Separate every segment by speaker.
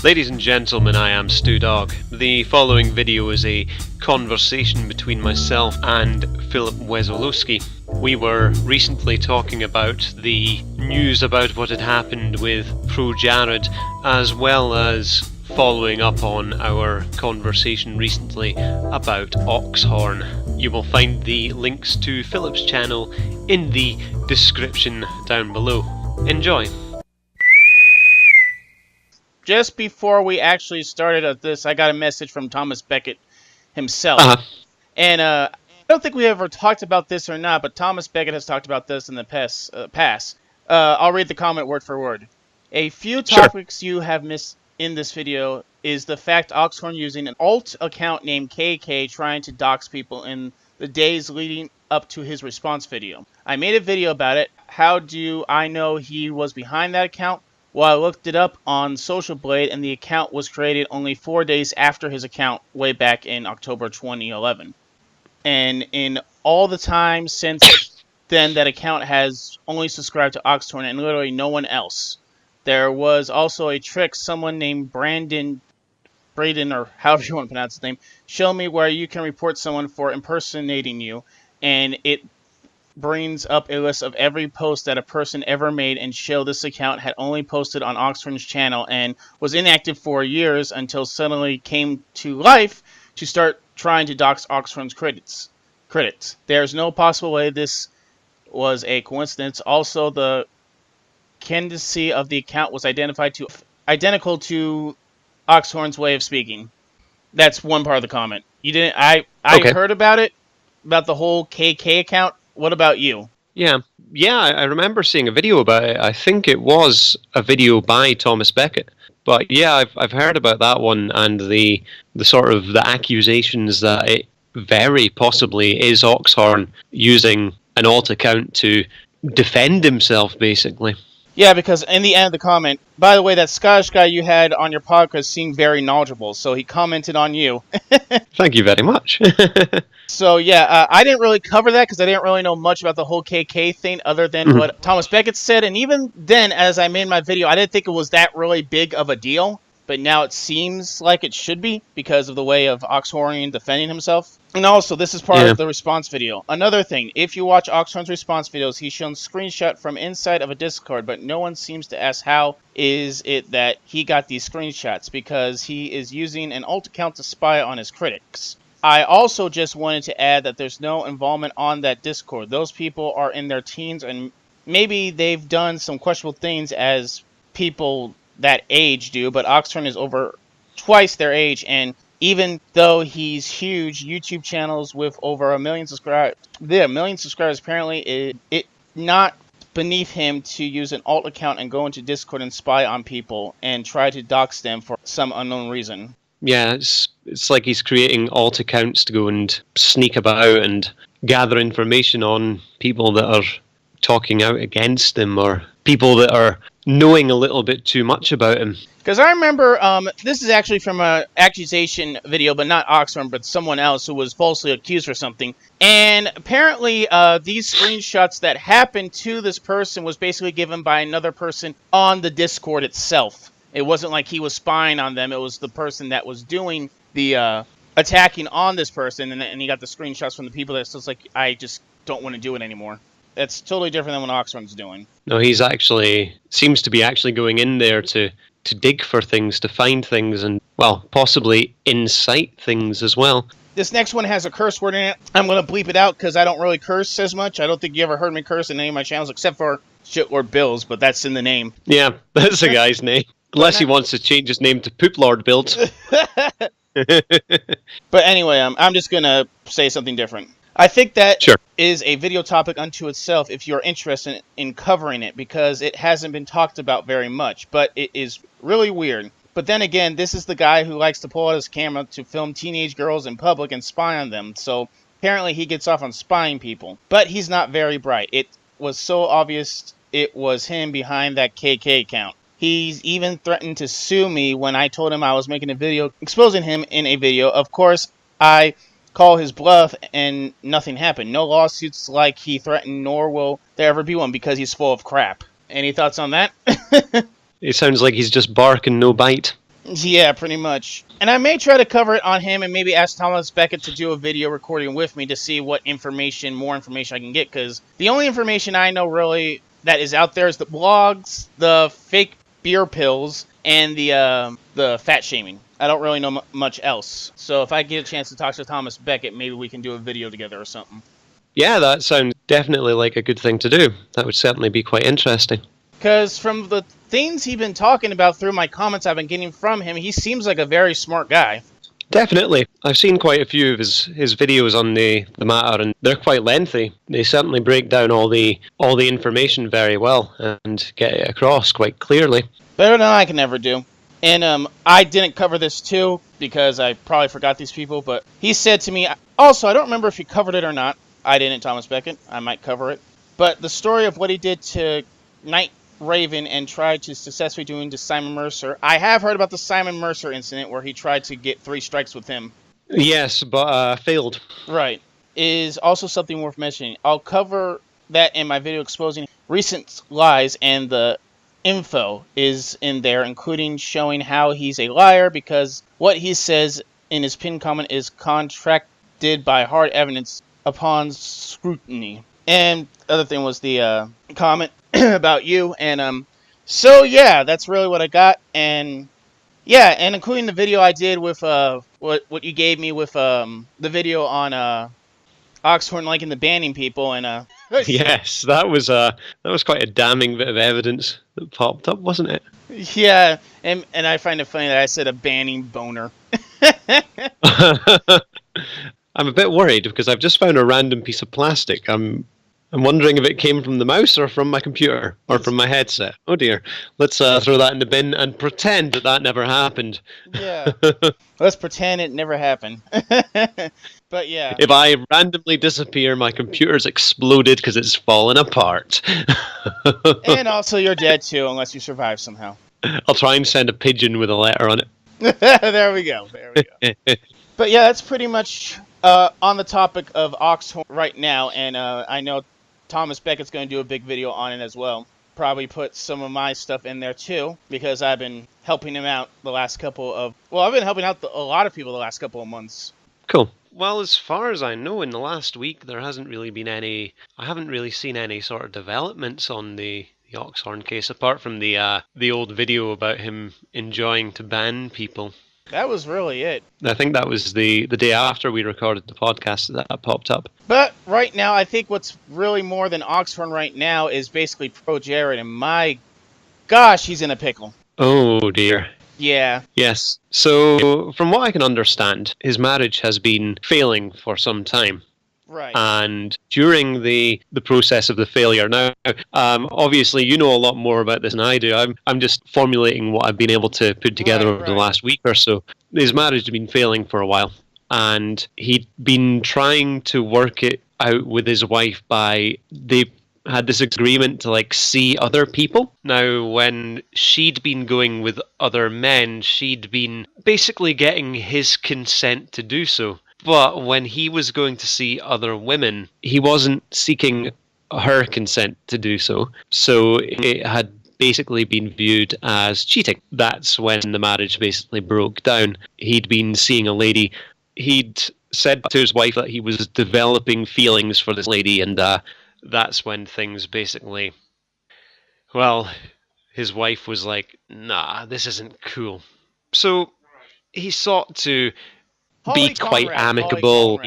Speaker 1: Ladies and gentlemen, I am StooDogg. The following video is a conversation between myself and Phillip Wesolowski. We were recently talking about the news about what had happened with Projared, as well as following up on our conversation recently about Oxhorn. You will find the links to Philip's channel in the description down below. Enjoy!
Speaker 2: Just before we actually started at this, I got a message from Thomas Becket himself. And I don't think we ever talked about this or not, but Thomas Becket has talked about this in the past. I'll read the comment word for word. A few topics you have missed in this video is the fact Oxhorn using an alt account named KK trying to dox people in the days leading up to his response video. I made a video about it. How do I know he was behind that account? Well, I looked it up on Social Blade, and the account was created only 4 days after his account way back in October 2011. And in all the time since then, that account has only subscribed to Oxhorn and literally no one else. There was also a trick someone named Braden, or however you want to pronounce his name, showed me where you can report someone for impersonating you, and it brings up a list of every post that a person ever made and show this account had only posted on Oxhorn's channel and was inactive for years until suddenly came to life to start trying to dox Oxhorn's critics. There's no possible way this was a coincidence. Also, the candidacy of the account was identical to Oxhorn's way of speaking. That's one part of the comment. You didn't. I heard about it, about the whole KK account. What about you?
Speaker 1: Yeah, I remember seeing a video about it. I think it was a video by Thomas Becket. But yeah, I've heard about that one and the sort of the accusations that it very possibly is Oxhorn using an alt account to defend himself, basically.
Speaker 2: Yeah, because in the end of the comment, by the way, that Scottish guy you had on your podcast seemed very knowledgeable, so he commented on you.
Speaker 1: Thank you very much.
Speaker 2: So yeah, I didn't really cover that because I didn't really know much about the whole KK thing other than what Thomas Becket said, and even then, as I made my video, I didn't think it was that really big of a deal, but now it seems like it should be because of the way of Oxhorn defending himself. And also, this is part of the response video. Another thing, if you watch Oxhorn's response videos, he's shown screenshot from inside of a Discord, but no one seems to ask how is it that he got these screenshots, because he is using an alt account to spy on his critics. I also just wanted to add that there's no involvement on that Discord. Those people are in their teens, and maybe they've done some questionable things as people that age do, but Oxhorn is over twice their age, and even though he's huge, YouTube channels with over 1 million subscribers, apparently it not beneath him to use an alt account and go into Discord and spy on people and try to dox them for some unknown reason.
Speaker 1: Yeah, it's like he's creating alt accounts to go and sneak about and gather information on people that are talking out against him or people that are knowing a little bit too much about him.
Speaker 2: Because I remember, this is actually from an accusation video, but not Oxhorn, but someone else who was falsely accused for something. And apparently, these screenshots that happened to this person was basically given by another person on the Discord itself. It wasn't like he was spying on them. It was the person that was doing the attacking on this person, and he got the screenshots from the people that's just like, I just don't want to do it anymore. That's totally different than what Oxhorn's doing.
Speaker 1: No, he's actually seems to be actually going in there to dig for things, to find things, and, well, possibly incite things as well.
Speaker 2: This next one has a curse word in it. I'm going to bleep it out because I don't really curse as much. I don't think you ever heard me curse in any of my channels except for Shitlord Bills, but that's in the name.
Speaker 1: Yeah, that's the guy's name. Unless he wants to change his name to Poop Lord Builds.
Speaker 2: But anyway, I'm just going to say something different. I think that is a video topic unto itself if you're interested in covering it, because it hasn't been talked about very much, but it is really weird. But then again, this is the guy who likes to pull out his camera to film teenage girls in public and spy on them, so apparently he gets off on spying people. But he's not very bright. It was so obvious it was him behind that KK account. He's even threatened to sue me when I told him I was making a video exposing him in a video. Of course, I call his bluff and nothing happened. No lawsuits like he threatened, nor will there ever be one because he's full of crap. Any thoughts on that?
Speaker 1: It sounds like he's just bark and no bite.
Speaker 2: Yeah, pretty much. And I may try to cover it on him and maybe ask Thomas Beckett to do a video recording with me to see what more information I can get, because the only information I know really that is out there is the blogs, the fake beer pills, and the fat shaming. I don't really know much else. So if I get a chance to talk to Thomas Beckett, maybe we can do a video together or something.
Speaker 1: Yeah, that sounds definitely like a good thing to do. That would certainly be quite interesting.
Speaker 2: Because from the things he's been talking about through my comments I've been getting from him, he seems like a very smart guy.
Speaker 1: Definitely. I've seen quite a few of his videos on the matter, and they're quite lengthy. They certainly break down all the information very well and get it across quite clearly.
Speaker 2: Better than I can ever do. And I didn't cover this too, because I probably forgot these people, but he said to me, also, I don't remember if he covered it or not. I didn't, Thomas Beckett. I might cover it. But the story of what he did to Night Raven and tried to successfully do to Simon Mercer. I have heard about the Simon Mercer incident where he tried to get 3 strikes with him.
Speaker 1: Yes, but failed.
Speaker 2: Right. Is also something worth mentioning. I'll cover that in my video exposing recent lies, and the info is in there, including showing how he's a liar because what he says in his pinned comment is contradicted by hard evidence upon scrutiny. And the other thing was the comment about you, and so yeah, that's really what I got. And yeah, and including the video I did with what you gave me with the video on Oxhorn liking the banning people, and
Speaker 1: yes, that was quite a damning bit of evidence that popped up, wasn't it?
Speaker 2: Yeah, and I find it funny that I said a banning boner.
Speaker 1: I'm a bit worried because I've just found a random piece of plastic. I'm wondering if it came from the mouse or from my computer or from my headset. Oh dear. Let's throw that in the bin and pretend that never happened.
Speaker 2: Yeah. Let's pretend it never happened. But yeah.
Speaker 1: If I randomly disappear, my computer's exploded because it's fallen apart.
Speaker 2: And also you're dead too, unless you survive somehow.
Speaker 1: I'll try and send a pigeon with a letter on it.
Speaker 2: There we go. But yeah, that's pretty much on the topic of Oxhorn right now, and I know Thomas Beckett's going to do a big video on it as well. Probably put some of my stuff in there too, because I've been helping him out the last couple of... Well, I've been helping out a lot of people the last couple of months.
Speaker 1: Cool. Well, as far as I know, in the last week, there hasn't really been any... I haven't really seen any sort of developments on the Oxhorn case, apart from the old video about him enjoying to ban people.
Speaker 2: That was really it.
Speaker 1: I think that was the day after we recorded the podcast that popped up.
Speaker 2: But right now, I think what's really more than Oxhorn right now is basically Projared, and my gosh, he's in a pickle.
Speaker 1: Oh dear.
Speaker 2: Yeah.
Speaker 1: Yes. So, from what I can understand, his marriage has been failing for some time.
Speaker 2: Right.
Speaker 1: And during the process of the failure, now, obviously, you know a lot more about this than I do. I'm just formulating what I've been able to put together over the last week or so. His marriage had been failing for a while, and he'd been trying to work it out with his wife by they had this agreement to see other people. Now, when she'd been going with other men, she'd been basically getting his consent to do so. But when he was going to see other women, he wasn't seeking her consent to do so. So it had basically been viewed as cheating. That's when the marriage basically broke down. He'd been seeing a lady. He'd said to his wife that he was developing feelings for this lady, and that's when things basically... Well, his wife was like, nah, this isn't cool. So he sought to... be quite amicable.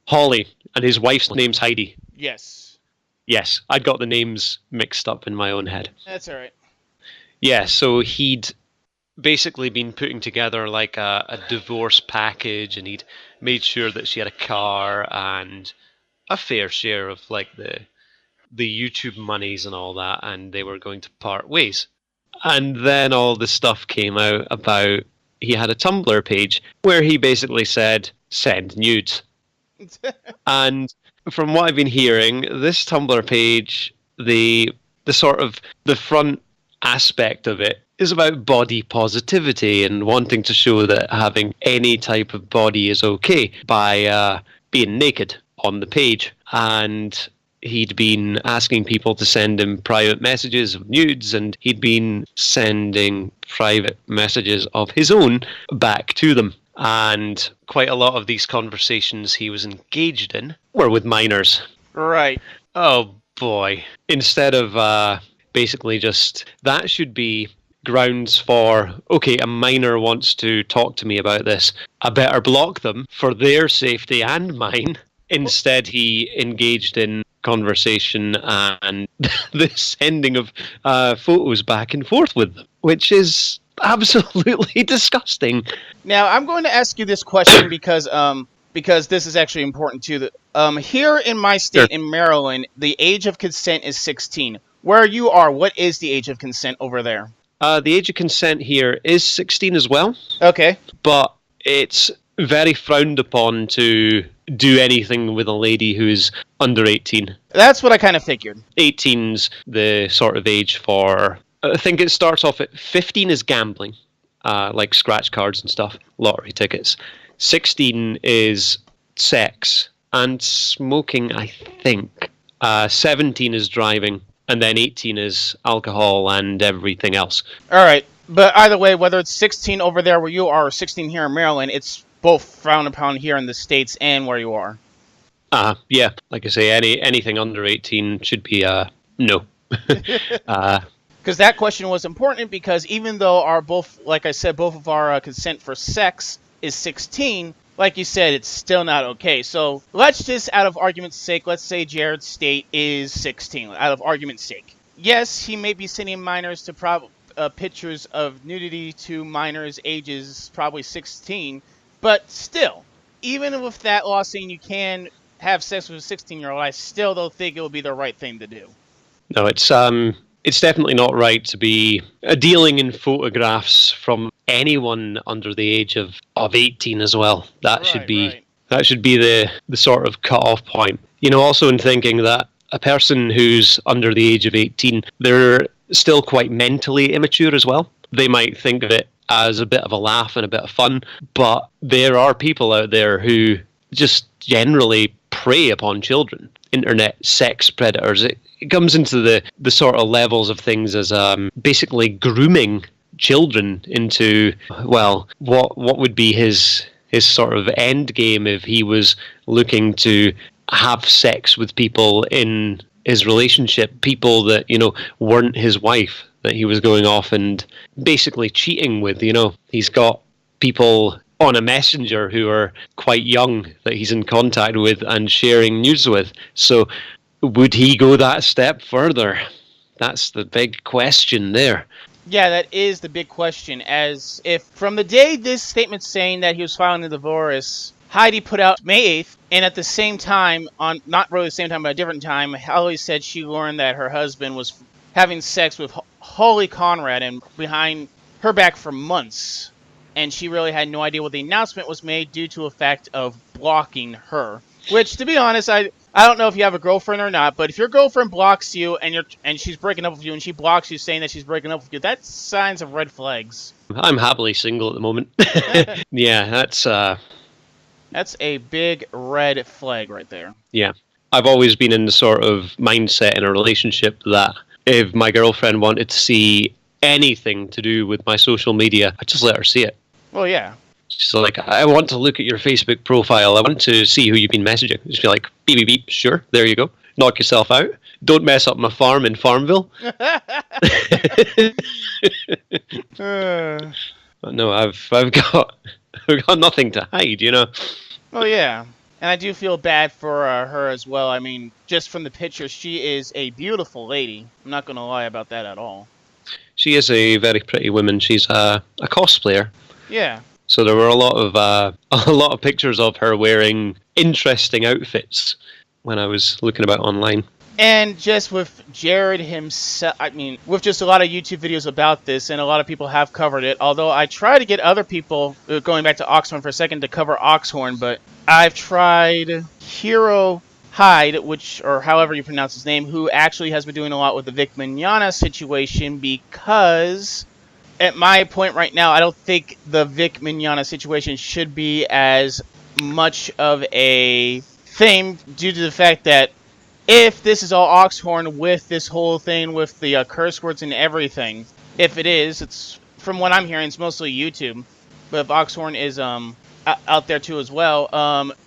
Speaker 1: Holly, and his wife's name's Heidi.
Speaker 2: Yes.
Speaker 1: Yes, I'd got the names mixed up in my own head.
Speaker 2: That's alright.
Speaker 1: Yeah, so he'd basically been putting together a divorce package, and he'd made sure that she had a car and a fair share of the YouTube monies and all that, and they were going to part ways. And then all the stuff came out about he had a Tumblr page where he basically said, send nudes. And from what I've been hearing, this Tumblr page, the front aspect of it is about body positivity and wanting to show that having any type of body is okay by being naked on the page. And he'd been asking people to send him private messages of nudes, and he'd been sending private messages of his own back to them. And quite a lot of these conversations he was engaged in were with minors.
Speaker 2: Right.
Speaker 1: Oh boy. Instead of basically just, that should be grounds for, okay, a minor wants to talk to me about this, I better block them for their safety and mine. Instead, he engaged in conversation and the sending of photos back and forth with them, which is absolutely disgusting.
Speaker 2: Now, I'm going to ask you this question because this is actually important too. Here in my state, in Maryland, the age of consent is 16. Where you are, what is the age of consent over there?
Speaker 1: The age of consent here is 16 as well.
Speaker 2: Okay.
Speaker 1: But it's very frowned upon to do anything with a lady who's under 18.
Speaker 2: That's what I kind of figured.
Speaker 1: 18's the sort of age for, I think it starts off at 15 is gambling, like scratch cards and stuff, lottery tickets. 16 is sex and smoking, I think. 17 is driving, and then 18 is alcohol and everything else.
Speaker 2: All right. But either way, whether it's 16 over there where you are or 16 here in Maryland, it's both frowned upon here in the States and where you are.
Speaker 1: Yeah. Like I say, anything under 18 should be no.
Speaker 2: Because that question was important because even though like I said, both of our consent for sex is 16, like you said, it's still not okay. So let's just, out of argument's sake, let's say Jared's state is 16, out of argument's sake. Yes, he may be sending minors to pictures of nudity to minors ages probably 16, but still, even with that law saying you can have sex with a 16-year-old, I still don't think it would be the right thing to do.
Speaker 1: No, it's definitely not right to be dealing in photographs from anyone under the age of 18 as well. That should be the sort of cut-off point. You know, also in thinking that a person who's under the age of 18, they're still quite mentally immature as well. They might think of it as a bit of a laugh and a bit of fun, but there are people out there who just generally prey upon children. Internet sex predators. It comes into the sort of levels of things as basically grooming children into, well, what would be his sort of end game if he was looking to have sex with people in his relationship, people that, you know, weren't his wife, that he was going off and basically cheating with. You know, he's got people on a messenger who are quite young that he's in contact with and sharing news with. So would he go that step further? That's the big question there.
Speaker 2: Yeah, that is the big question. As if from the day this statement's saying that he was filing the divorce, Heidi put out May 8th, and at the same time, on not really the same time, but a different time, Holly said she learned that her husband was having sex with Holly Conrad and behind her back for months. And she really had no idea what the announcement was made due to a fact of blocking her. Which, to be honest, I don't know if you have a girlfriend or not, but if your girlfriend blocks you and she's breaking up with you and she blocks you saying that she's breaking up with you, that's signs of red flags.
Speaker 1: I'm happily single at the moment. Yeah,
Speaker 2: that's a big red flag right there.
Speaker 1: Yeah. I've always been in the sort of mindset in a relationship that if my girlfriend wanted to see anything to do with my social media, I'd just let her see it.
Speaker 2: Well, yeah.
Speaker 1: She's like, I want to look at your Facebook profile. I want to see who you've been messaging. Just be like, beep, beep, beep. Sure, there you go. Knock yourself out. Don't mess up my farm in Farmville. No, I've got nothing to hide, you know.
Speaker 2: Oh yeah, and I do feel bad for her as well. I mean, just from the pictures, she is a beautiful lady. I'm not going to lie about that at all.
Speaker 1: She is a very pretty woman. She's a cosplayer.
Speaker 2: Yeah.
Speaker 1: So there were a lot of pictures of her wearing interesting outfits when I was looking about online.
Speaker 2: And just with Jared himself, I mean, with just a lot of YouTube videos about this, and a lot of people have covered it, although I try to get other people, going back to Oxhorn for a second, to cover Oxhorn, but I've tried Hero Hyde, or however you pronounce his name, who actually has been doing a lot with the Vic Mignogna situation, because at my point right now, I don't think the Vic Mignogna situation should be as much of a thing due to the fact that if this is all Oxhorn with this whole thing with the curse words and everything. If it is, it's from what I'm hearing, it's mostly YouTube. But if Oxhorn is out there too as well,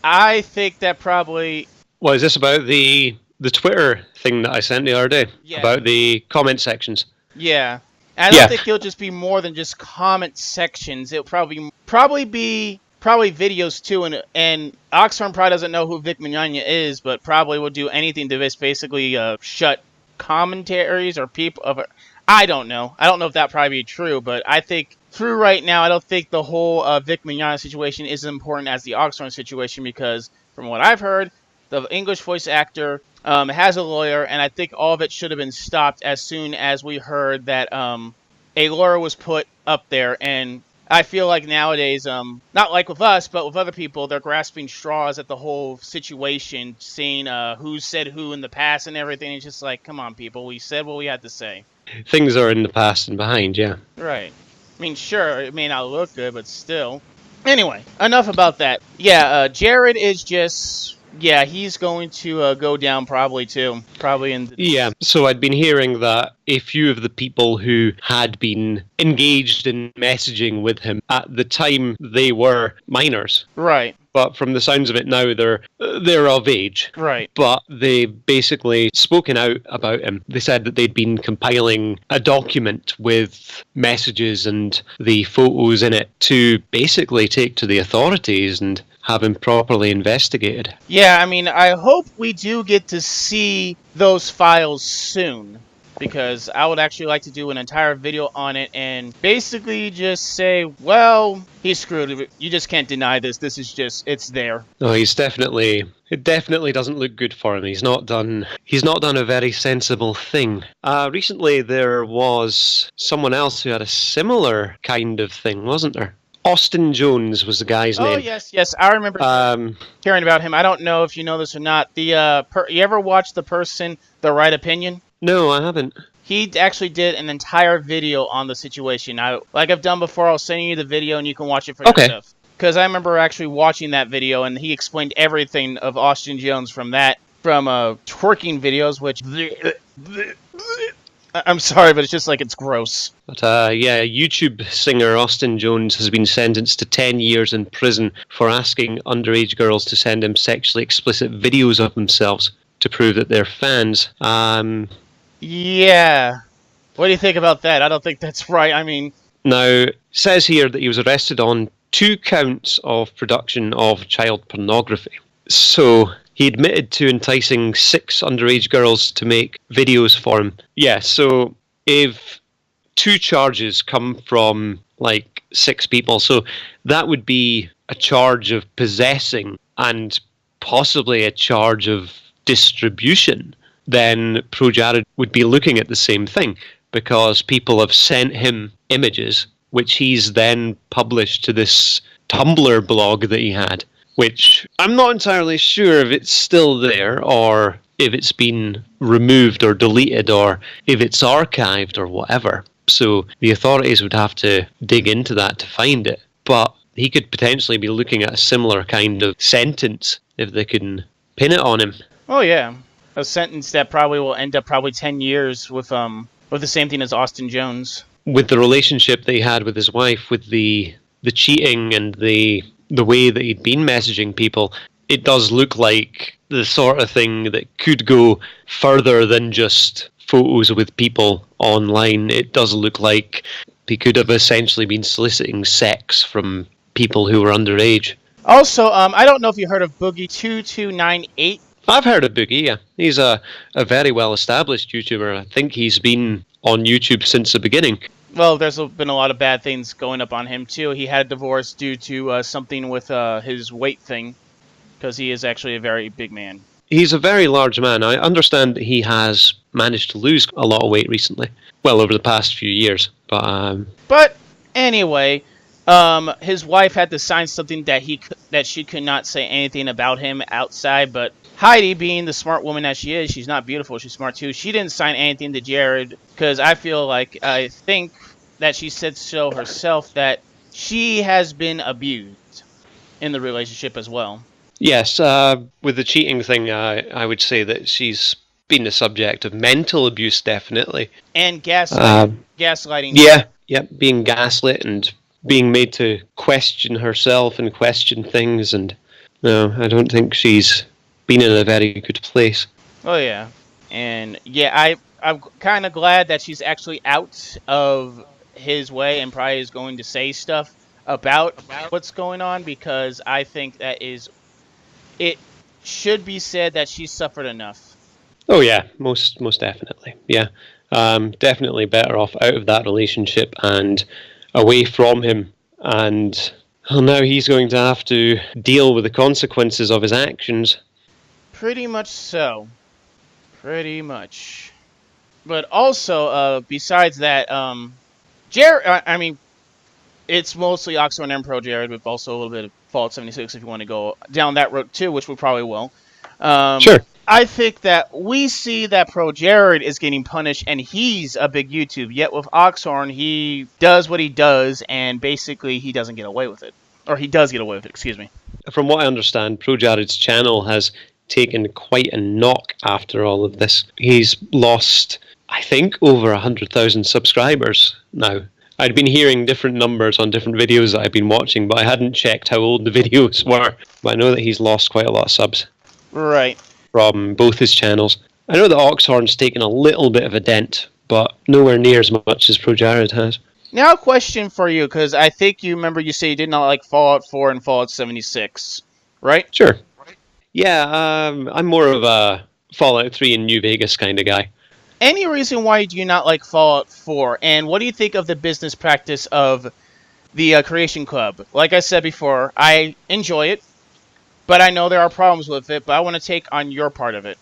Speaker 2: I think that probably.
Speaker 1: Well, is this about the Twitter thing that I sent the other day?
Speaker 2: Yeah.
Speaker 1: About the comment sections?
Speaker 2: Yeah. I don't think it'll just be more than just comment sections. It'll probably be videos too, and Oxhorn probably doesn't know who Vic Mignogna is, but probably will do anything to just basically shut commentaries or people of. I don't know. I don't know if that probably be true, but I think through right now, I don't think the whole Vic Mignogna situation is as important as the Oxhorn situation, because from what I've heard, the English voice actor has a lawyer, and I think all of it should have been stopped as soon as we heard that a lawyer was put up there. And I feel like nowadays, not like with us, but with other people, they're grasping straws at the whole situation, seeing who said who in the past and everything. It's just like, come on, people, we said what we had to say.
Speaker 1: Things are in the past and behind, yeah.
Speaker 2: Right. I mean, sure, it may not look good, but still. Anyway, enough about that. Yeah, Jared is just... Yeah, he's going to go down probably too. Probably in...
Speaker 1: Yeah, so I'd been hearing that a few of the people who had been engaged in messaging with him at the time, they were minors.
Speaker 2: Right.
Speaker 1: But from the sounds of it now, they're of age.
Speaker 2: Right.
Speaker 1: But they basically spoken out about him. They said that they'd been compiling a document with messages and the photos in it to basically take to the authorities and have him properly investigated.
Speaker 2: Yeah, I mean, I hope we do get to see those files soon, because I would actually like to do an entire video on it and basically just say, well, he's screwed. You just can't deny this. This is just, it's there.
Speaker 1: No, it definitely doesn't look good for him. He's not done a very sensible thing. Recently there was someone else who had a similar kind of thing, wasn't there? Austin Jones was the guy's name.
Speaker 2: Oh, yes, I remember hearing about him. I don't know if you know this or not. You ever watch the person, The Right Opinion?
Speaker 1: No, I haven't.
Speaker 2: He actually did an entire video on the situation. Like I've done before, I'll send you the video and you can watch it for yourself. Because I remember actually watching that video, and he explained everything of Austin Jones from twerking videos, which... I'm sorry, but it's just like, it's gross.
Speaker 1: But YouTube singer Austin Jones has been sentenced to 10 years in prison for asking underage girls to send him sexually explicit videos of themselves to prove that they're fans.
Speaker 2: Yeah. What do you think about that? I don't think that's right. I mean...
Speaker 1: Now, it says here that he was arrested on 2 counts of production of child pornography. So... he admitted to enticing 6 underage girls to make videos for him. Yeah, so if 2 charges come from, 6 people, so that would be a charge of possessing and possibly a charge of distribution, then Projared would be looking at the same thing, because people have sent him images, which he's then published to this Tumblr blog that he had, which I'm not entirely sure if it's still there, or if it's been removed or deleted, or if it's archived or whatever. So the authorities would have to dig into that to find it. But he could potentially be looking at a similar kind of sentence if they can pin it on him.
Speaker 2: Oh yeah, a sentence that probably will end up 10 years with the same thing as Austin Jones. With
Speaker 1: the relationship that he had with his wife, with the cheating and the way that he'd been messaging people, it does look like the sort of thing that could go further than just photos with people online. It does look like he could have essentially been soliciting sex from people who were underage.
Speaker 2: Also, I don't know if you heard of Boogie2298.
Speaker 1: I've heard of Boogie, yeah. He's a very well-established YouTuber. I think he's been on YouTube since the beginning.
Speaker 2: Well, there's been a lot of bad things going up on him, too. He had a divorce due to something with his weight thing, because he is actually a very big man.
Speaker 1: He's a very large man. I understand that he has managed to lose a lot of weight recently. Well, over the past few years.
Speaker 2: But anyway, his wife had to sign something that she could not say anything about him outside, but Heidi, being the smart woman that she is, she's not beautiful, she's smart too, she didn't sign anything to Jared, because I think that she said so herself, that she has been abused in the relationship as well.
Speaker 1: Yes, with the cheating thing, I would say that she's been the subject of mental abuse, definitely.
Speaker 2: And gaslighting too.
Speaker 1: Yeah, yeah, being gaslit and being made to question herself and question things, and no, I don't think she's been in a very good place.
Speaker 2: Oh yeah, and yeah, I'm kind of glad that she's actually out of his way and probably is going to say stuff about what's going on, because I think that is it should be said that she's suffered enough.
Speaker 1: Oh yeah, most definitely. Yeah, definitely better off out of that relationship and away from him. And well, now he's going to have to deal with the consequences of his actions.
Speaker 2: Pretty much so. Pretty much. But also, besides that, Jared, I mean, it's mostly Oxhorn and Projared, with also a little bit of Fallout 76 if you want to go down that road too, which we probably will.
Speaker 1: Sure.
Speaker 2: I think that we see that Projared is getting punished, and he's a big YouTube. Yet with Oxhorn, he does what he does, and basically he doesn't get away with it. Or he does get away with it, excuse me.
Speaker 1: From what I understand, Projared's channel has taken quite a knock after all of this. He's lost, I think, over 100,000 subscribers now. I'd been hearing different numbers on different videos that I've been watching, but I hadn't checked how old the videos were. But I know that he's lost quite a lot of subs.
Speaker 2: Right.
Speaker 1: From both his channels. I know that Oxhorn's taken a little bit of a dent, but nowhere near as much as Projared has.
Speaker 2: Now a question for you, because I think you remember you say you did not like Fallout 4 and Fallout 76, right?
Speaker 1: Sure. Yeah, I'm more of a Fallout 3 and New Vegas kind of guy.
Speaker 2: Any reason why do you not like Fallout 4? And what do you think of the business practice of the Creation Club? Like I said before, I enjoy it, but I know there are problems with it, but I want to take on your part of it.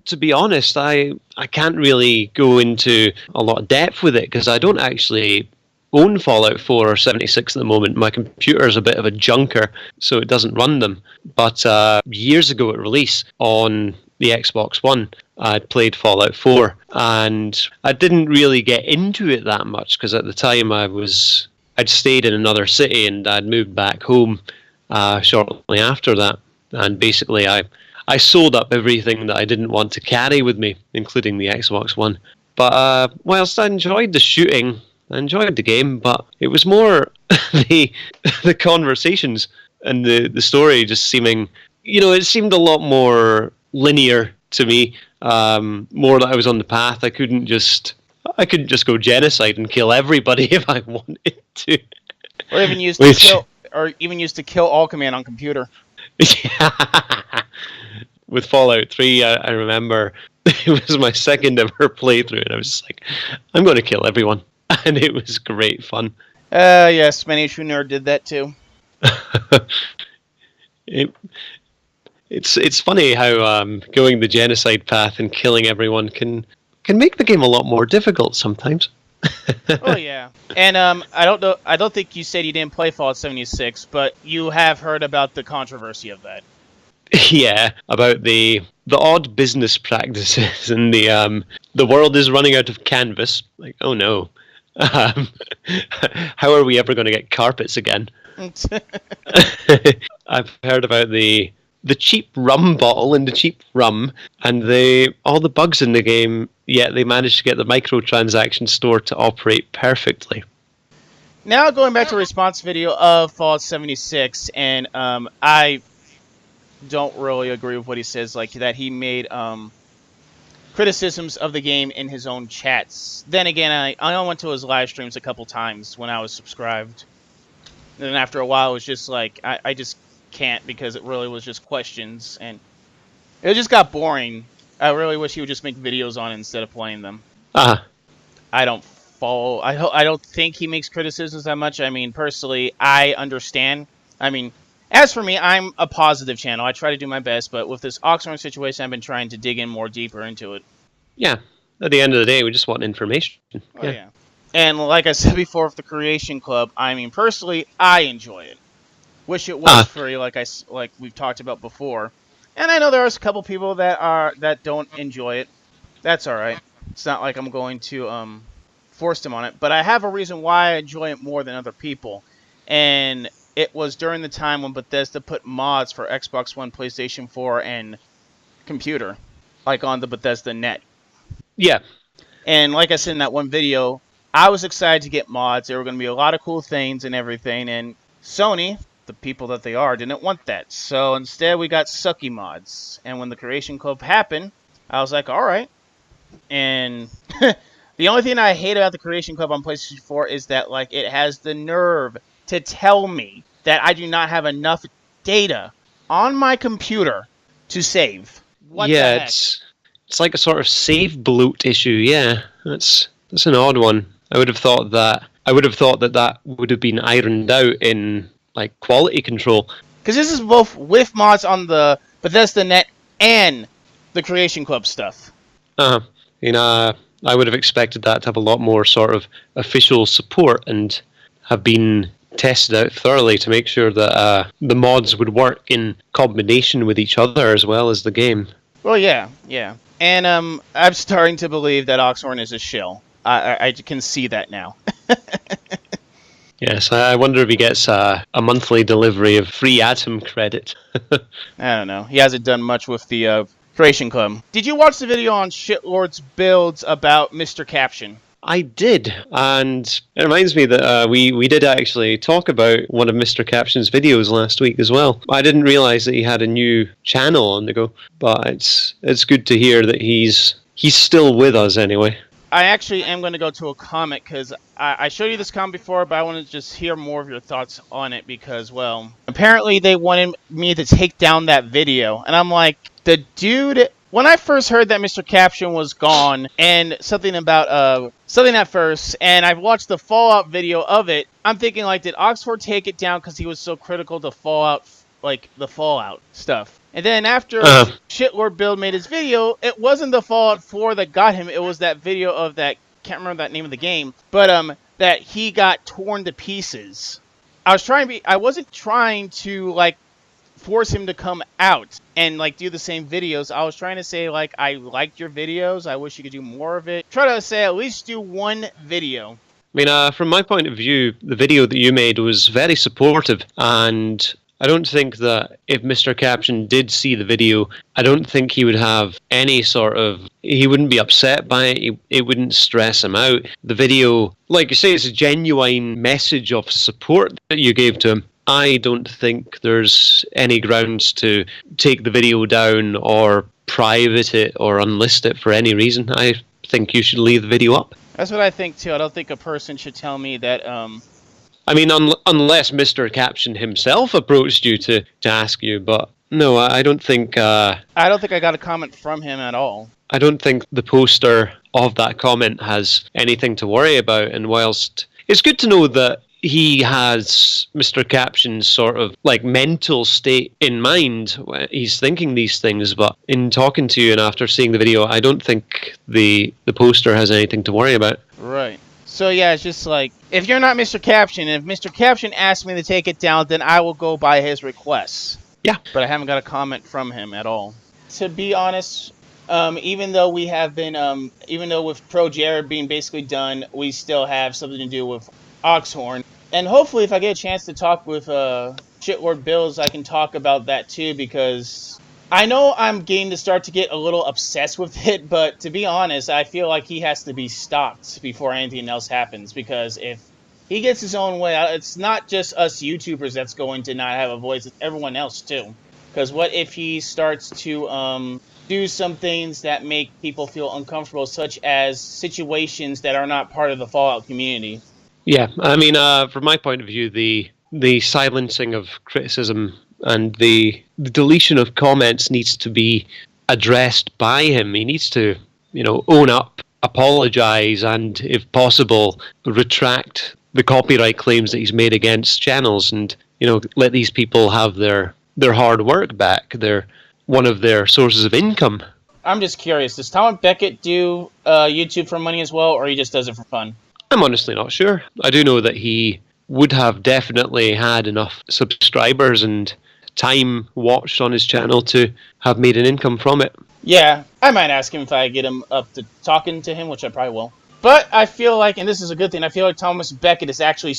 Speaker 1: To be honest, I can't really go into a lot of depth with it because I don't actually own Fallout 4 or 76 at the moment. My computer is a bit of a junker, so it doesn't run them. But years ago at release on the Xbox One, I played Fallout 4, and I didn't really get into it that much because at the time I'd stayed in another city and I'd moved back home shortly after that, and basically I sold up everything that I didn't want to carry with me, including the Xbox One. But whilst I enjoyed the shooting, I enjoyed the game, but it was more the conversations and the story just seeming, it seemed a lot more linear to me. More that I was on the path. I couldn't just go genocide and kill everybody if I wanted to.
Speaker 2: Or even used to kill all command on computer.
Speaker 1: Yeah. With Fallout 3, I remember it was my second ever playthrough, and I was just like, I'm going to kill everyone. And it was great fun.
Speaker 2: Yes, many true nerd did that too.
Speaker 1: It's funny how going the genocide path and killing everyone can make the game a lot more difficult sometimes.
Speaker 2: Oh yeah, and I don't think you said you didn't play Fallout 76, but you have heard about the controversy of that.
Speaker 1: Yeah, about the odd business practices and the world is running out of canvas. Like, oh no. How are we ever going to get carpets again? I've heard about the cheap rum bottle and the cheap rum and all the bugs in the game, yet they managed to get the microtransaction store to operate perfectly.
Speaker 2: Now going back to a response video of Fallout 76, and I don't really agree with what he says, like that he made criticisms of the game in his own chats. Then again, I went to his live streams a couple times when I was subscribed. And then after a while, it was just like, I just can't, because it really was just questions, and it just got boring. I really wish he would just make videos on it instead of playing them.
Speaker 1: Uh-huh.
Speaker 2: I don't follow. I don't think he makes criticisms that much. I mean, personally, I understand. I mean, as for me, I'm a positive channel. I try to do my best, but with this Oxhorn situation, I've been trying to dig in more deeper into it.
Speaker 1: Yeah. At the end of the day, we just want information.
Speaker 2: Oh, yeah. And like I said before with the Creation Club, I mean, personally, I enjoy it. Wish it was free, like we've talked about before. And I know there's a couple people that don't enjoy it. That's all right. It's not like I'm going to force them on it. But I have a reason why I enjoy it more than other people. And it was during the time when Bethesda put mods for Xbox One, PlayStation 4, and computer, like on the Bethesda net.
Speaker 1: Yeah.
Speaker 2: And like I said in that one video, I was excited to get mods. There were going to be a lot of cool things and everything, and Sony, the people that they are, didn't want that. So instead we got sucky mods. And when the Creation Club happened, I was like, alright. And the only thing I hate about the Creation Club on PlayStation 4 is that like it has the nerve to tell me that I do not have enough data on my computer to save. What the heck?
Speaker 1: It's like a sort of save bloat issue. Yeah, that's an odd one. I would have thought that would have been ironed out in like quality control.
Speaker 2: Because this is both with mods on the Bethesda net and the Creation Club stuff.
Speaker 1: I would have expected that to have a lot more sort of official support and have been tested out thoroughly to make sure that the mods would work in combination with each other as well as the game.
Speaker 2: Well, yeah. And I'm starting to believe that Oxhorn is a shill. I can see that now.
Speaker 1: Yes, I wonder if he gets a monthly delivery of free Atom credit.
Speaker 2: I don't know. He hasn't done much with the Creation Club. Did you watch the video on Shitlord's builds about Mr. Caption?
Speaker 1: I did, and it reminds me that we did actually talk about one of Mr. Caption's videos last week as well. I didn't realise that he had a new channel on the go, but it's good to hear that he's still with us anyway.
Speaker 2: I actually am going to go to a comment because I showed you this comment before, but I want to just hear more of your thoughts on it because, well, apparently they wanted me to take down that video, and I'm like, the dude... When I first heard that Mr. Caption was gone and something about something at first, and I've watched the Fallout video of it, I'm thinking like, did Oxford take it down because he was so critical to Fallout, like the Fallout stuff? And then after Shitlord Build made his video, it wasn't the Fallout 4 that got him. It was that video of that, can't remember that name of the game, but that he got torn to pieces. I wasn't trying to like force him to come out and like do the same videos. I was trying to say like, I liked your videos, I wish you could do more of it. Try to say at least do one video.
Speaker 1: I mean, from my point of view, the video that you made was very supportive, and I don't think that if Mr. Caption did see the video, I don't think he would have any sort of... He wouldn't be upset by it. It wouldn't stress him out. The video, like you say, it's a genuine message of support that you gave to him. I don't think there's any grounds to take the video down or private it or unlist it for any reason. I think you should leave the video up.
Speaker 2: That's what I think too. I don't think a person should tell me that...
Speaker 1: I mean, unless Mr. Caption himself approached you to ask you, but no, I don't think...
Speaker 2: I don't think I got a comment from him at all.
Speaker 1: I don't think the poster of that comment has anything to worry about, and whilst it's good to know that he has Mr. Caption's sort of like mental state in mind when he's thinking these things, but in talking to you and after seeing the video, I don't think the poster has anything to worry about.
Speaker 2: Right. So yeah, it's just like, if you're not Mr. Caption, and if Mr. Caption asks me to take it down, then I will go by his requests.
Speaker 1: Yeah.
Speaker 2: But I haven't got a comment from him at all. To be honest, even though we have been, even though with Projared being basically done, we still have something to do with Oxhorn. And hopefully if I get a chance to talk with Shitlord Bills, I can talk about that too, because I know I'm getting to start to get a little obsessed with it, but to be honest, I feel like he has to be stopped before anything else happens, because if he gets his own way, it's not just us YouTubers that's going to not have a voice, it's everyone else too. Because what if he starts to do some things that make people feel uncomfortable, such as situations that are not part of the Fallout community?
Speaker 1: Yeah, I mean, from my point of view, the silencing of criticism and the deletion of comments needs to be addressed by him. He needs to, own up, apologise, and, if possible, retract the copyright claims that he's made against channels, and let these people have their hard work back. They're one of their sources of income.
Speaker 2: I'm just curious. Does Tom Beckett do YouTube for money as well, or he just does it for fun?
Speaker 1: I'm honestly not sure. I do know that he would have definitely had enough subscribers and time watched on his channel to have made an income from it.
Speaker 2: Yeah, I might ask him if I get him up to talking to him, which I probably will. But I feel like, and this is a good thing, I feel like Thomas Beckett is actually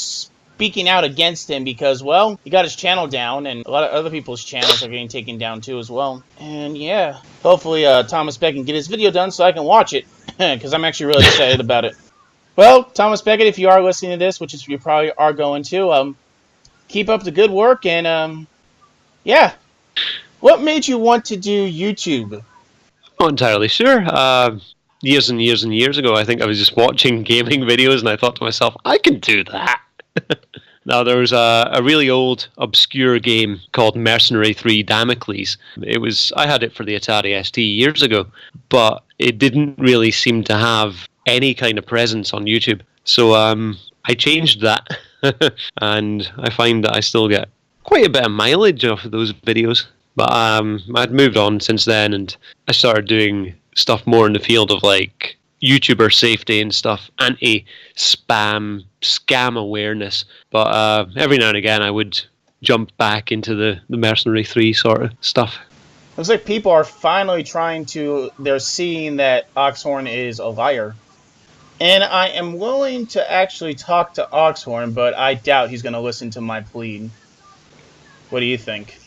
Speaker 2: speaking out against him because, well, he got his channel down, and a lot of other people's channels are getting taken down too as well. And yeah, hopefully Thomas Beckett can get his video done so I can watch it, because I'm actually really excited about it. Well, Thomas Beckett, if you are listening to this, which is you probably are going to, keep up the good work, and yeah. What made you want to do YouTube?
Speaker 1: Not entirely sure. Years and years and years ago, I think I was just watching gaming videos, and I thought to myself, I can do that. Now, there was a really old, obscure game called Mercenary 3 Damocles. I had it for the Atari ST years ago, but it didn't really seem to have any kind of presence on YouTube. So I changed that, and I find that I still get quite a bit of mileage off of those videos. But I'd moved on since then, and I started doing stuff more in the field of like YouTuber safety and stuff, anti-spam, scam awareness. But every now and again, I would jump back into the Mercenary 3 sort of stuff.
Speaker 2: Looks like people are finally they're seeing that Oxhorn is a liar. And I am willing to actually talk to Oxhorn, but I doubt he's going to listen to my plea. What do you think?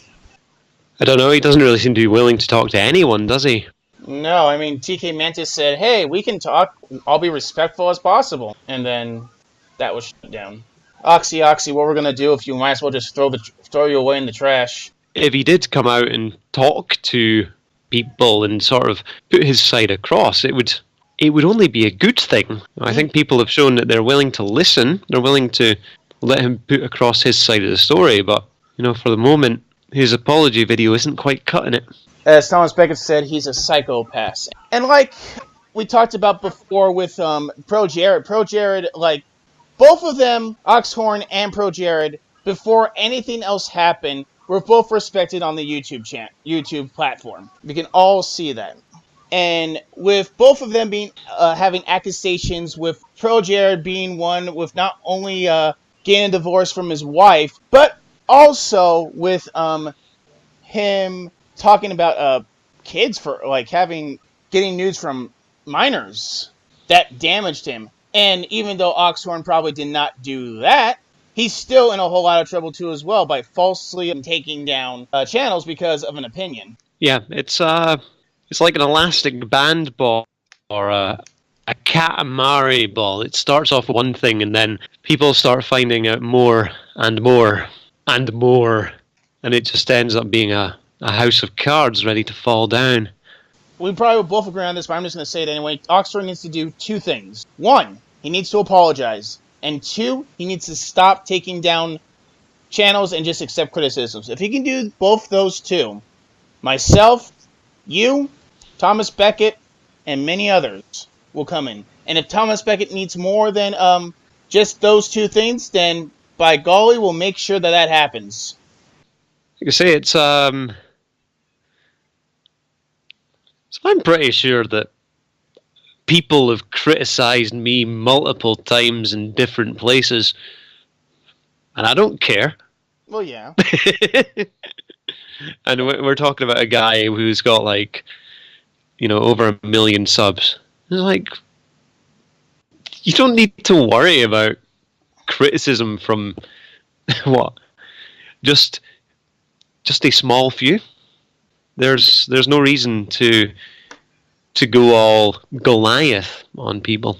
Speaker 1: I don't know, he doesn't really seem to be willing to talk to anyone, does he?
Speaker 2: No, I mean, TK Mantis said, hey, we can talk, I'll be respectful as possible. And then that was shut down. Oxy, what we're going to do if you might as well just throw you away in the trash.
Speaker 1: If he did come out and talk to people and sort of put his side across, it would only be a good thing. I think people have shown that they're willing to listen, they're willing to let him put across his side of the story, but, for the moment, his apology video isn't quite cutting it.
Speaker 2: As Thomas Beckett said, he's a psychopath. And like we talked about before with Projared, like both of them, Oxhorn and Projared, before anything else happened, were both respected on the YouTube platform. We can all see that. And with both of them being having accusations, with Projared being one with not only getting a divorce from his wife, but also with him talking about kids for like getting nudes from minors that damaged him. And even though Oxhorn probably did not do that, he's still in a whole lot of trouble too as well by falsely taking down channels because of an opinion.
Speaker 1: Yeah, it's like an elastic band ball or a Katamari ball. It starts off with one thing, and then people start finding out more and more and more, and it just ends up being a house of cards ready to fall down.
Speaker 2: We probably will both agree on this, but I'm just going to say it anyway. Oxford needs to do two things. One, he needs to apologize. And two, he needs to stop taking down channels and just accept criticisms. If he can do both those two, myself, you, Thomas Beckett, and many others will come in. And if Thomas Beckett needs more than just those two things, then by golly, we'll make sure that happens.
Speaker 1: Like I say, it's so I'm pretty sure that people have criticised me multiple times in different places, and I don't care.
Speaker 2: Well, yeah.
Speaker 1: And we're talking about a guy who's got over 1 million subs. It's like, you don't need to worry about criticism from what? Just a small few. There's no reason to go all Goliath on people.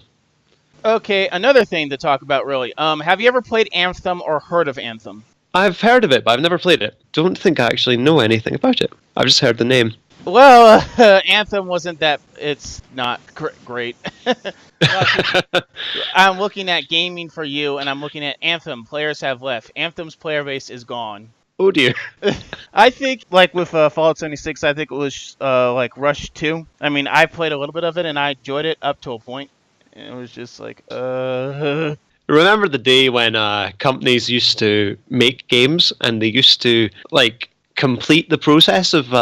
Speaker 2: Okay, another thing to talk about, really. Have you ever played Anthem or heard of Anthem?
Speaker 1: I've heard of it, but I've never played it. Don't think I actually know anything about it. I've just heard the name.
Speaker 2: Well, Anthem wasn't that... It's not great. I'm looking at Gaming for You, and I'm looking at Anthem. Players have left. Anthem's player base is gone.
Speaker 1: Oh dear.
Speaker 2: I think, like with Fallout 76, I think it was like Rush 2. I mean, I played a little bit of it, and I enjoyed it up to a point. And it was just like,
Speaker 1: Remember the day when companies used to make games, and they used to, complete the process of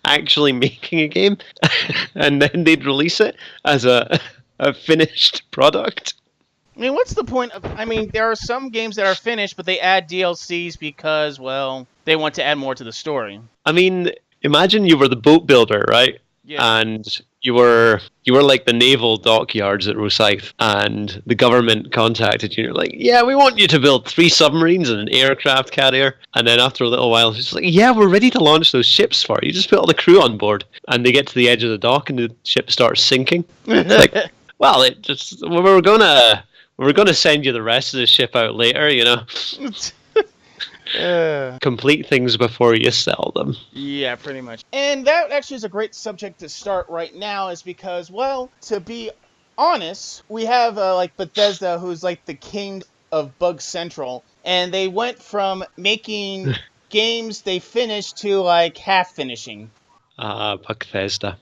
Speaker 1: actually making a game, and then they'd release it as a finished product?
Speaker 2: I mean, what's the point of... I mean, there are some games that are finished, but they add DLCs because, well, they want to add more to the story.
Speaker 1: I mean, imagine you were the boat builder, right?
Speaker 2: Yeah.
Speaker 1: and you were like the naval dockyards at Rosyth, and the government contacted you. You're like, yeah, we want you to build 3 submarines and an aircraft carrier. And then after a little while, it's just like, yeah, we're ready to launch those ships for you. Just put all the crew on board. And they get to the edge of the dock, and the ship starts sinking. It's like, well, we're gonna send you the rest of the ship out later, you know. Complete things before you sell them.
Speaker 2: Yeah, pretty much. And that actually is a great subject to start right now, is because, well, to be honest, we have like Bethesda, who's like the king of Bug Central, and they went from making games they finished to like half finishing.
Speaker 1: Bethesda.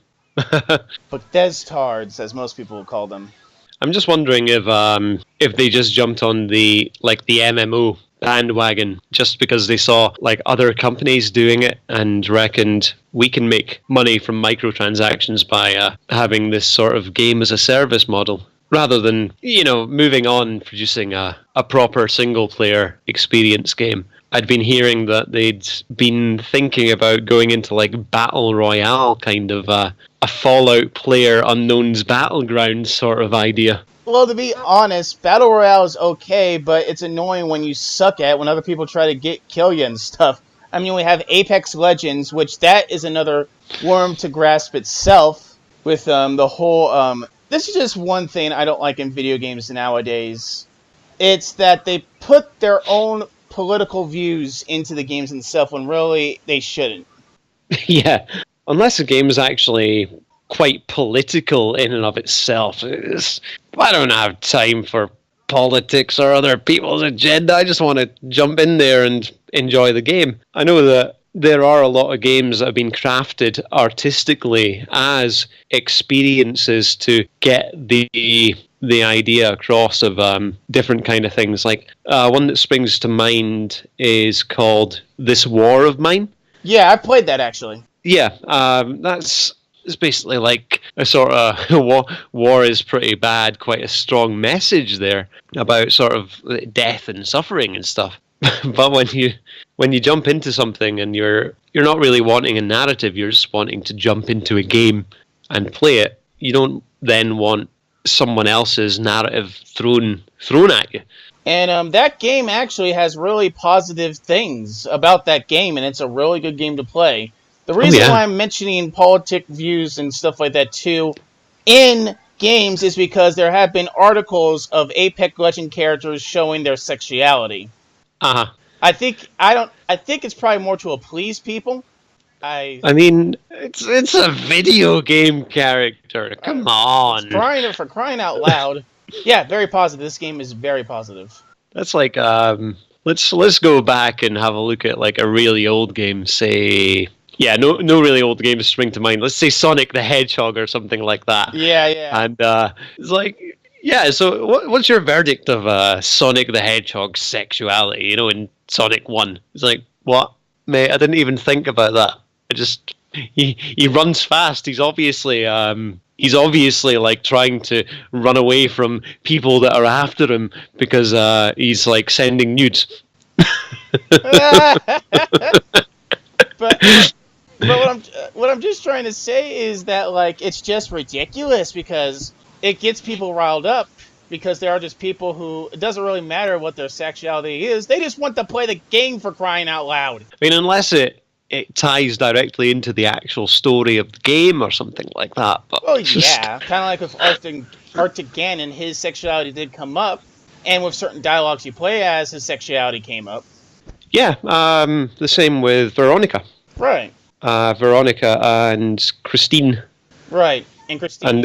Speaker 2: Bethestards, as most people would call them.
Speaker 1: I'm just wondering if they just jumped on the MMO bandwagon just because they saw like other companies doing it and reckoned we can make money from microtransactions by having this sort of game as a service model, rather than, you know, moving on producing a proper single player experience game. I'd been hearing that they'd been thinking about going into like battle royale, kind of a Fallout Player Unknown's Battleground sort of idea.
Speaker 2: Well, to be honest, Battle Royale is okay, but it's annoying when you suck at it, when other people try to kill you and stuff. I mean, we have Apex Legends, which that is another worm to grasp itself, with the whole... this is just one thing I don't like in video games nowadays. It's that they put their own political views into the games themselves when really they shouldn't.
Speaker 1: Yeah, unless a game is actually quite political in and of itself. I don't have time for politics or other people's agenda. I just want to jump in there and enjoy the game. I know that there are a lot of games that have been crafted artistically as experiences to get the idea across of different kind of things. Like one that springs to mind is called This War of Mine.
Speaker 2: Yeah, I played that actually.
Speaker 1: Yeah, it's basically like a sort of war is pretty bad, quite a strong message there about sort of death and suffering and stuff. But when you jump into something and you're not really wanting a narrative, you're just wanting to jump into a game and play it. You don't then want someone else's narrative thrown at you.
Speaker 2: And that game actually has really positive things about that game, and it's a really good game to play. The reason why I'm mentioning politic views and stuff like that too in games is because there have been articles of Apex Legend characters showing their sexuality.
Speaker 1: Uh-huh.
Speaker 2: I think it's probably more to please people. I
Speaker 1: mean, it's a video game character. Come on.
Speaker 2: For crying out loud. Yeah, very positive. This game is very positive.
Speaker 1: That's like let's go back and have a look at like a really old game, say. Yeah, no really old games spring to mind. Let's say Sonic the Hedgehog or something like that.
Speaker 2: Yeah.
Speaker 1: And it's like, yeah, so what's your verdict of Sonic the Hedgehog's sexuality, you know, in Sonic 1? It's like, what? Mate, I didn't even think about that. He runs fast. He's obviously like trying to run away from people that are after him because he's like sending nudes.
Speaker 2: But what I'm just trying to say is that like it's just ridiculous because it gets people riled up because there are just people who it doesn't really matter what their sexuality is. They just want to play the game, for crying out loud.
Speaker 1: I mean, unless it ties directly into the actual story of the game or something like that. But
Speaker 2: well, yeah, kind of like with Arctic Gannon, his sexuality did come up, and with certain dialogues you play as, his sexuality came up.
Speaker 1: Yeah, the same with Veronica.
Speaker 2: Right.
Speaker 1: Veronica and Christine.
Speaker 2: Right, and Christine.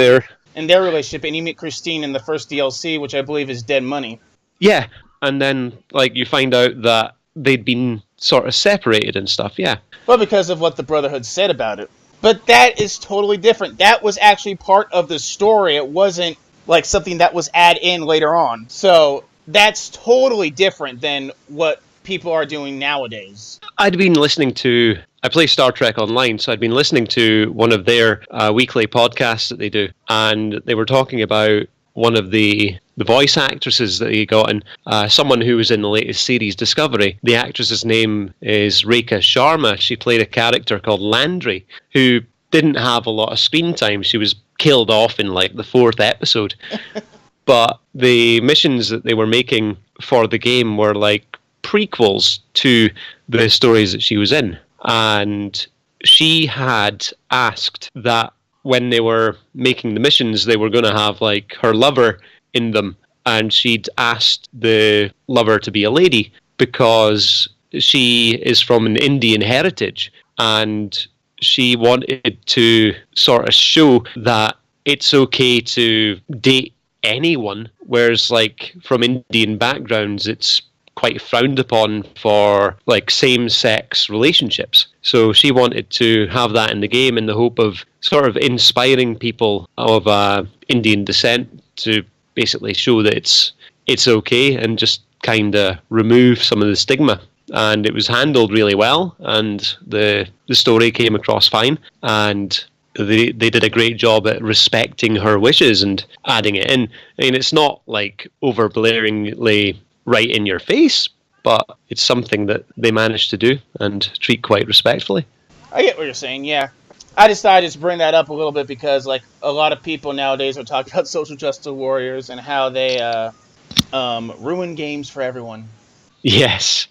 Speaker 1: And their
Speaker 2: relationship, and you meet Christine in the first DLC, which I believe is Dead Money.
Speaker 1: Yeah, and then like you find out that they'd been sort of separated and stuff, yeah.
Speaker 2: Well, because of what the Brotherhood said about it. But that is totally different. That was actually part of the story. It wasn't like something that was added in later on. So that's totally different than what people are doing nowadays.
Speaker 1: I'd been listening to... I play Star Trek Online, so I'd been listening to one of their weekly podcasts that they do, and they were talking about one of the voice actresses that he got, and someone who was in the latest series, Discovery. The actress's name is Rekha Sharma. She played a character called Landry, who didn't have a lot of screen time. She was killed off in like the 4th episode. But the missions that they were making for the game were like prequels to the stories that she was in. And she had asked that when they were making the missions, they were going to have like her lover in them. And she'd asked the lover to be a lady because she is from an Indian heritage. And she wanted to sort of show that it's okay to date anyone, whereas like from Indian backgrounds, it's quite frowned upon for like same-sex relationships. So she wanted to have that in the game in the hope of sort of inspiring people of Indian descent to basically show that it's okay and just kind of remove some of the stigma. And it was handled really well, and the story came across fine, and they did a great job at respecting her wishes and adding it in. I mean, it's not like overblaringly right in your face, but it's something that they managed to do and treat quite respectfully.
Speaker 2: I get what you're saying, yeah. I decided to bring that up a little bit because, like, a lot of people nowadays are talking about social justice warriors and how they ruin games for everyone.
Speaker 1: Yes.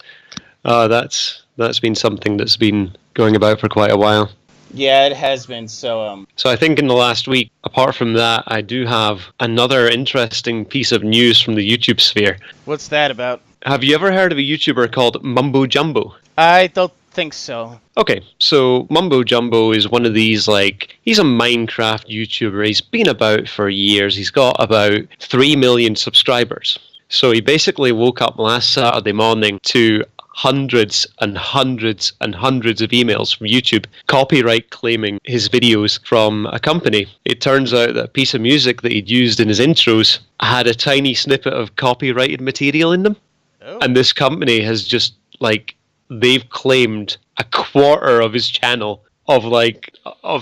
Speaker 1: That's been something that's been going about for quite a while.
Speaker 2: Yeah, it has been. So
Speaker 1: I think in the last week, apart from that, I do have another interesting piece of news from the YouTube sphere.
Speaker 2: What's that about?
Speaker 1: Have you ever heard of a YouTuber called Mumbo Jumbo?
Speaker 2: I don't think so.
Speaker 1: Okay, so Mumbo Jumbo is one of these, like, he's a Minecraft YouTuber. He's been about for years. He's got about 3 million subscribers. So he basically woke up last Saturday morning to hundreds and hundreds and hundreds of emails from YouTube copyright claiming his videos from a company. It turns out that a piece of music that he'd used in his intros had a tiny snippet of copyrighted material in them. Oh. And this company has just, like, they've claimed a quarter of his channel of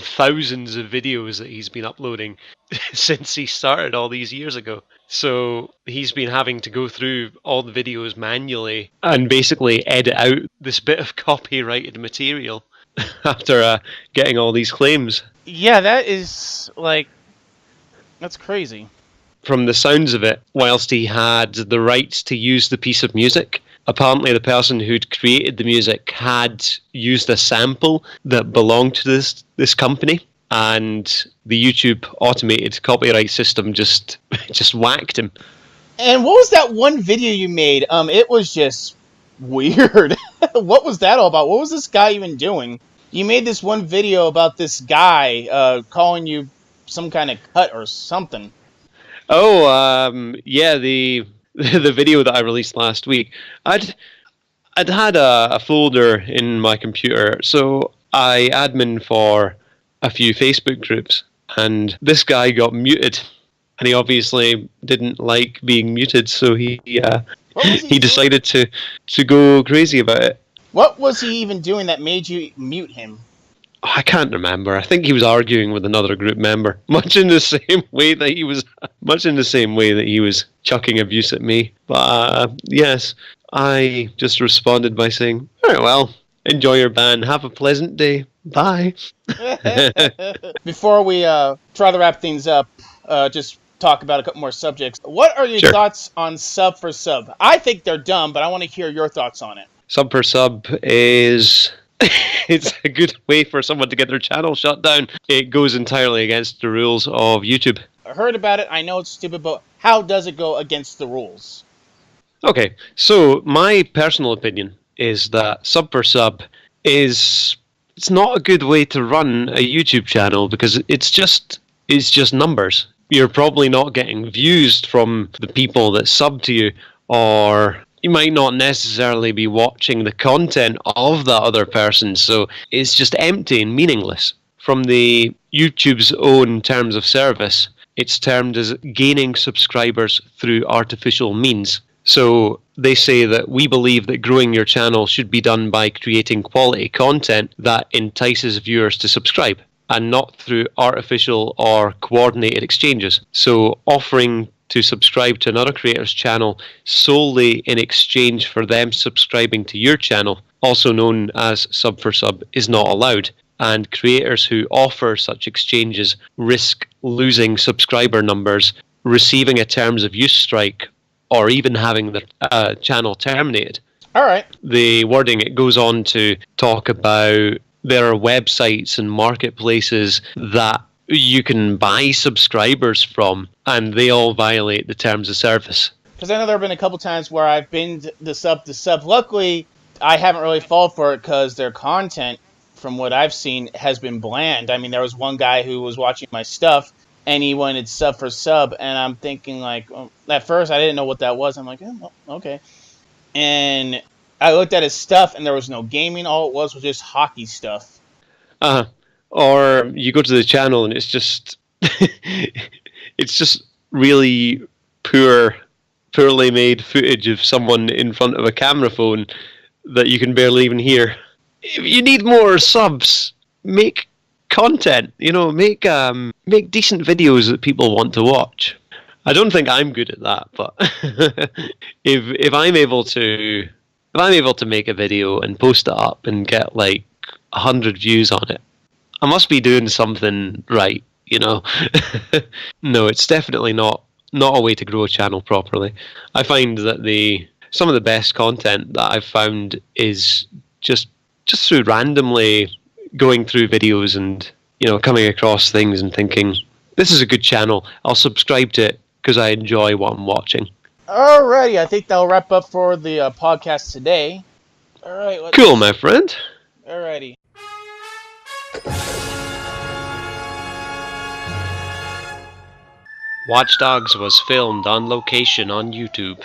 Speaker 1: thousands of videos that he's been uploading since he started all these years ago. So he's been having to go through all the videos manually and basically edit out this bit of copyrighted material after getting all these claims.
Speaker 2: Yeah, that is, like, that's crazy.
Speaker 1: From the sounds of it, whilst he had the rights to use the piece of music, apparently the person who'd created the music had used a sample that belonged to this company. And the YouTube automated copyright system just whacked him.
Speaker 2: And what was that one video you made? It was just weird. What was that all about? What was this guy even doing? You made this one video about this guy calling you some kind of cut or something.
Speaker 1: Oh, yeah, the video that I released last week. I'd had a folder in my computer, so I admin for a few Facebook groups, and this guy got muted, and he obviously didn't like being muted, so he decided to go crazy about it.
Speaker 2: What was he even doing that made you mute him?
Speaker 1: I can't remember. I think he was arguing with another group member, much in the same way that he was chucking abuse at me. But yes, I just responded by saying, "Very well, enjoy your ban. Have a pleasant day. Bye."
Speaker 2: Before we try to wrap things up, just talk about a couple more subjects. What are your thoughts on sub for sub? I think they're dumb, but I want to hear your thoughts on it.
Speaker 1: Sub for sub is... it's a good way for someone to get their channel shut down. It goes entirely against the rules of YouTube.
Speaker 2: I heard about it. I know it's stupid, but how does it go against the rules?
Speaker 1: Okay, so my personal opinion is that sub for sub is... it's not a good way to run a YouTube channel because it's just numbers. You're probably not getting views from the people that sub to you, or you might not necessarily be watching the content of that other person, so it's just empty and meaningless. From the YouTube's own terms of service, it's termed as gaining subscribers through artificial means. So they say that we believe that growing your channel should be done by creating quality content that entices viewers to subscribe, and not through artificial or coordinated exchanges. So offering to subscribe to another creator's channel solely in exchange for them subscribing to your channel, also known as sub for sub, is not allowed. and creators who offer such exchanges risk losing subscriber numbers, receiving a terms of use strike, or even having the channel terminated.
Speaker 2: All right.
Speaker 1: The wording, it goes on to talk about there are websites and marketplaces that you can buy subscribers from, and they all violate the terms of service.
Speaker 2: Because I know there have been a couple times where I've been the sub to sub. Luckily, I haven't really fallen for it because their content, from what I've seen, has been bland. I mean, there was one guy who was watching my stuff, and he wanted sub for sub, and I'm thinking, like, at first I didn't know what that was. I'm like, oh, okay. And I looked at his stuff, and there was no gaming. All it was just hockey stuff.
Speaker 1: Or you go to the channel, and it's just it's just really poorly made footage of someone in front of a camera phone that you can barely even hear. If you need more subs, make content. Make decent videos that people want to watch. I don't think I'm good at that, but if I'm able to make a video and post it up and get like 100 views on it, I must be doing something right. No, it's definitely not a way to grow a channel properly. I find that some of the best content that I've found is just through randomly going through videos and coming across things and thinking, this is a good channel, I'll subscribe to it because I enjoy what I'm watching.
Speaker 2: Alrighty, I think that'll wrap up for the podcast today. Alright.
Speaker 1: Cool, my friend.
Speaker 2: Alrighty.
Speaker 1: Watch Dogs was filmed on location on YouTube.